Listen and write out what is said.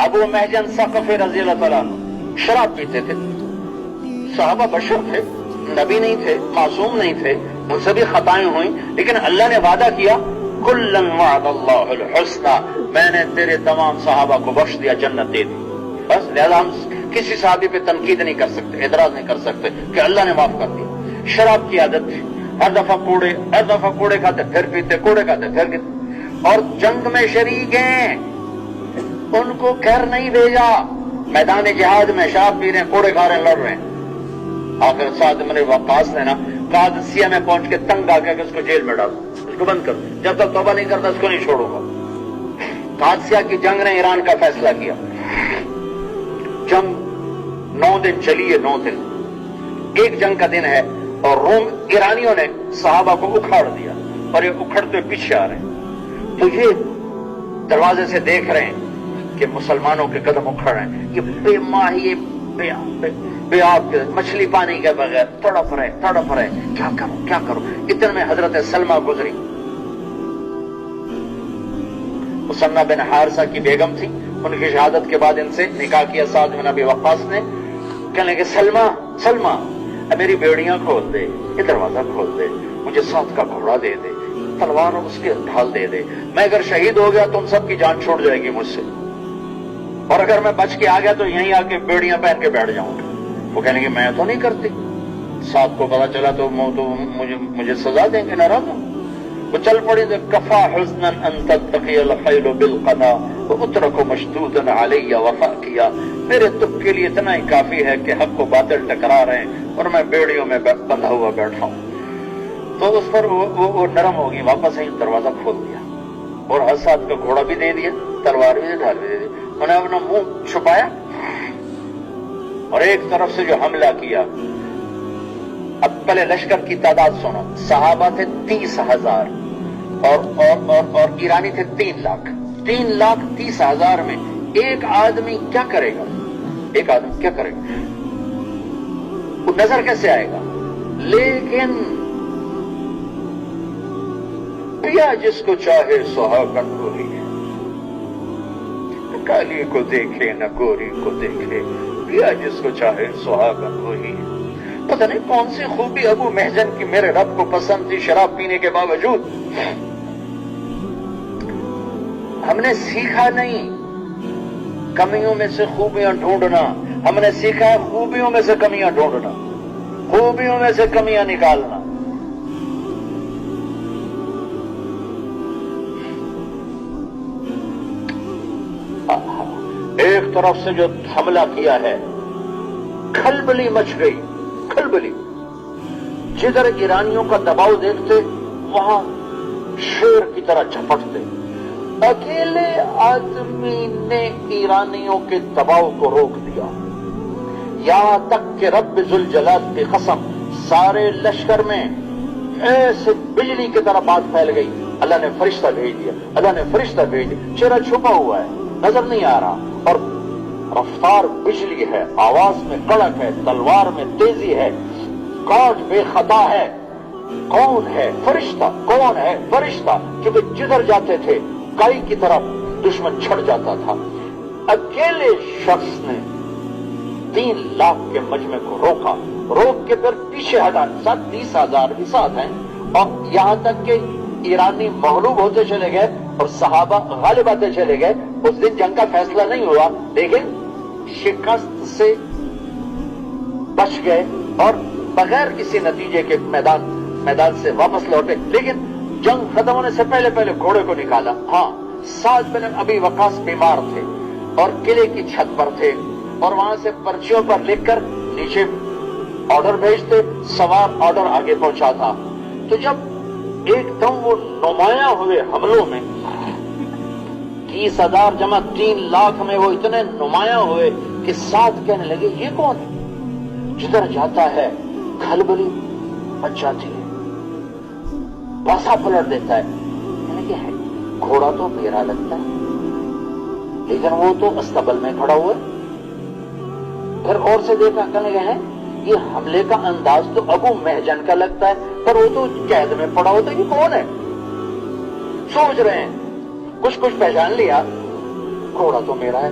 ابو محجن ثقفی رضی اللہ تعالیٰ عنہ شراب پیتے تھے. صحابہ بشر تھے, نبی نہیں تھے, معصوم نہیں تھے, ان سے بھی خطائیں ہوئیں, لیکن اللہ نے وعدہ کیا کلن وعد اللہ الحسنى, میں نے تیرے تمام صحابہ کو بخش دیا, جنت دے دی. بس لہذا ہم کسی صحابی پہ تنقید نہیں کر سکتے, اعتراض نہیں کر سکتے کہ اللہ نے معاف کر دیا. شراب کی عادت تھی, ہر دفعہ کوڑے کھاتے پھر پیتے, کوڑے کھاتے پھر پیتے, اور جنگ میں شریک ہیں, ان کو گھر نہیں بھیجا, میدان جہاد میں شراب پی رہے ہیں, کوڑے کھا رہے ہیں, لڑ رہے ہیں. آخر سعد بن وقاص نے نا قادسیہ میں پہنچ کے تنگ آ کے اس کو جیل میں ڈالو, اس کو بند کرو, جب تک توبہ نہیں کرتا اس کو نہیں چھوڑوں گا. قادسیہ کی جنگ نے ایران کا فیصلہ کیا. جنگ 9 دن چلی ہے, 9 دن, ایک جنگ کا دن ہے, اور روم ایرانیوں نے صحابہ کو اکھاڑ دیا, اور یہ اکھڑتے پیچھے آ رہے ہیں. تو یہ دروازے سے دیکھ رہے ہیں کہ مسلمانوں کے قدم اکھڑ رہے ہیں, یہ بے ماہی بے آب کے مچھلی پانی کے بغیر تڑپ رہے, کیا کرو. اتنے میں حضرت سلمہ گزری. مسنہ بن حارثہ کی بیگم تھی, ان کی شہادت کے بعد ان سے نکاح کیا سعد بن ابی وقاص نے. کہنے لگے سلمہ میری بیڑیاں کھول دے, یہ دروازہ کھول دے, مجھے ساتھ کا گھوڑا دے دے, تلوار اس کے ڈھال دے دے, میں اگر شہید ہو گیا تو ان سب کی جان چھوڑ جائے گی مجھ سے, اور اگر میں بچ کے آ گیا تو یہیں آ کے بیڑیاں پہن کے بیٹھ جاؤں گا. وہ کہنے کہ میں تو نہیں کرتی. ساتھ کو پتا چلا تو مجھے سزا دیں گے, ناراض ہوں. وہ چل پڑی تو کفا حسنا ان تتقی الخیل بالقضا واترک مشدودا علی وفا کیا, میرے تب کے لیے اتنا ہی کافی ہے کہ حق و باطل ٹکرا رہے ہیں اور میں بیڑیوں میں بندھا ہوا بیٹھا ہوں. تو اس پر وہ نرم ہوگی, واپس ہی دروازہ کھول دیا, اور حساد کا گھوڑا بھی دے دیا, تلوار بھی ڈھال بھی دے دی. انہوں نے اپنا منہ چھپایا, اور ایک طرف سے جو حملہ کیا. اب پہلے لشکر کی تعداد سنو, صحابہ تھے 30,000 اور ایرانی تھے 3 لاکھ. 3,30,000 میں ایک آدمی کیا کرے گا, وہ نظر کیسے آئے گا. لیکن پیا جس کو چاہے سہاگن گوری, کالی کو دیکھے نہ گوری کو دیکھے, پیا جس کو چاہے سہاگن وہی. پتہ نہیں کون سی خوبی ابو محجن کی میرے رب کو پسند تھی شراب پینے کے باوجود. ہم نے سیکھا نہیں کمیوں میں سے خوبیاں ڈھونڈنا, ہم نے سیکھا ہے خوبیوں میں سے کمیاں ڈھونڈنا, خوبیوں میں سے کمیاں نکالنا. ایک طرف سے جو حملہ کیا ہے, کھلبلی مچ گئی, کھلبلی. جدھر ایرانیوں کا دباؤ دیکھتے وہاں شیر کی طرح جھپٹتے. اکیلے آدمی نے ایرانیوں کے دباؤ کو روک دیا, یہاں تک کہ رب ذوالجلال کی قسم سارے لشکر میں ایسے بجلی کی طرح بات پھیل گئی. اللہ نے فرشتہ بھیج دیا, چہرہ چھپا ہوا ہے, نظر نہیں آ رہا, اور رفتار بجلی ہے, آواز میں کڑک ہے, تلوار میں تیزی ہے, کاٹ بے خطا ہے. کون ہے فرشتہ, کیونکہ جدھر جاتے تھے کائی کی طرف دشمن چھڑ جاتا تھا. اکیلے شخص نے 3 لاکھ کے مجمع کو روک کے پھر پیچھے ہٹا. 30,000 بھی ساتھ ہیں, اور یہاں تک کہ ایرانی مغلوب ہوتے چلے گئے اور صحابہ غالب آتے چلے گئے. اس دن جنگ کا فیصلہ نہیں ہوا, لیکن شکست سے بچ گئے اور بغیر کسی نتیجے کے میدان سے واپس لوٹے. لیکن جنگ ختم ہونے سے پہلے گھوڑے کو نکالا. ہاں, سعد بن ابی وقاص بیمار تھے اور قلعے کی چھت پر تھے, اور وہاں سے پرچیوں پر لکھ کر نیچے آرڈر بھیجتے, سوار آرڈر آگے پہنچا تھا. تو جب ایک دم وہ نمایاں ہوئے حملوں میں, 30,000 جمع 3 لاکھ میں وہ اتنے نمایاں ہوئے کہ ساتھ کہنے لگے یہ کون ہے, جدھر جاتا ہے کھلبلی مچ جاتی ہے, پاسا پلٹ دیتا ہے. یعنی کہ ہے گھوڑا تو میرا لگتا ہے, لیکن وہ تو استقبل میں کھڑا ہوا. پھر اور سے دیکھا, کہنے لگے ہیں یہ حملے کا انداز تو ابو محجن کا لگتا ہے, پر وہ تو قید میں پڑا ہوتا ہے, یہ کون ہے. سوچ رہے ہیں, کچھ پہچان لیا, گھوڑا تو میرا ہے,